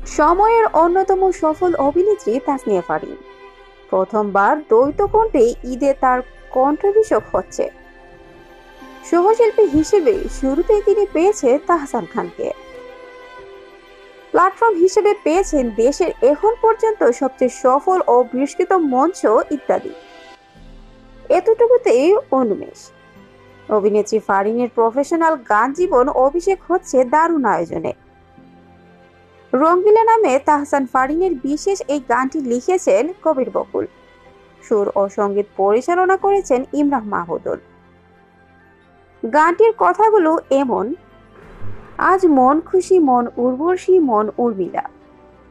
সময়ের অন্যতম সফল অভিনেত্রী তাসনিয়া ফারিন প্রথমবার দ্বৈত কণ্ঠে ঈদে তার কণ্ঠাভিষেক হচ্ছে। সহশিল্পী হিসেবে শুরুতেই তিনি পেয়েছে তাহসান খানকে, প্ল্যাটফর্ম হিসেবে পেয়েছেন দেশের এখন পর্যন্ত সবচেয়ে সফল ও বহিষ্কৃত মঞ্চ ইত্যাদি। এতটুকুতেই অনুমেষ। অভিনেত্রী ফারিনের প্রফেশনাল গান জীবন অভিষেক হচ্ছে দারুণ আয়োজনে। রঙ্গিলা নামে তাহসান ফারিনের বিশেষ এই গানটি লিখেছেন কবির বকুল, সুর ও সঙ্গীত পরিচালনা করেছেন ইমরান মাহমুদুল। গানটির কথাগুলো এমন: আজ মন খুশি মন উর্বশী মন উর্মিলা,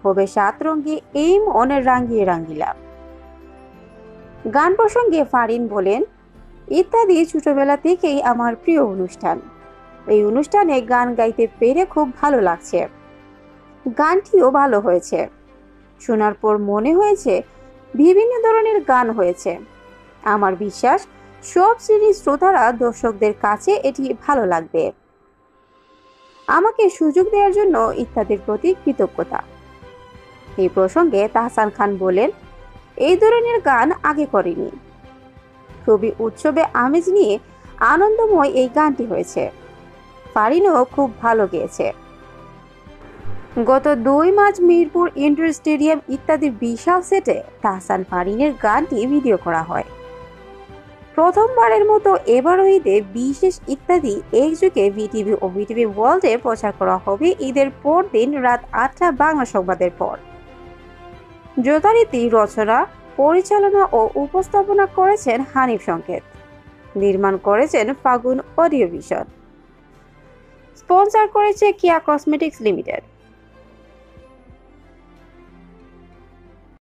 হবে সাতরঙ্গী এই মন রাঙ্গিয়ে রাঙ্গিলা। গান প্রসঙ্গে ফারিন বলেন, ইত্যাদি ছোটবেলা থেকেই আমার প্রিয় অনুষ্ঠান। এই অনুষ্ঠানে গান গাইতে পেরে খুব ভালো লাগছে। গানটিও ভালো হয়েছে। শোনার পর মনে হয়েছে বিভিন্ন ধরনের গান হয়েছে। আমার বিশ্বাস সব শ্রেণীর শ্রোতারা দর্শকদের কাছে এটি ভালো লাগবে। আমাকে সুযোগ দেওয়ার জন্য ইত্যাদির প্রতি কৃতজ্ঞতা। এই প্রসঙ্গে তাহসান খান বলেন, এই ধরনের গান আগে করিনি। খুবই উৎসবে আমেজ নিয়ে আনন্দময় এই গানটি হয়েছে। ফারিনও খুব ভালো গেয়েছে। গত 2 মার্চ মিরপুর ইনডোর স্টেডিয়াম ইত্যাদির বিশাল সেটে তাহসান ফারিনের গানটি ভিডিও করা হয়। প্রথমবারের মতো এবারও ঈদে বিশেষ ইত্যাদি একযোগে ভিটিভি ও ভিটিভি ওয়ার্ল্ডে প্রচার করা হবে ঈদের পর দিন রাত 8টা বাংলা সংবাদের পর। যথারীতি রচনা, পরিচালনা ও উপস্থাপনা করেছেন হানিফ সংকেত, নির্মাণ করেছেন ফাগুন অডিও ভিশন, স্পন্সর করেছে কিয়া কসমেটিক্স লিমিটেড।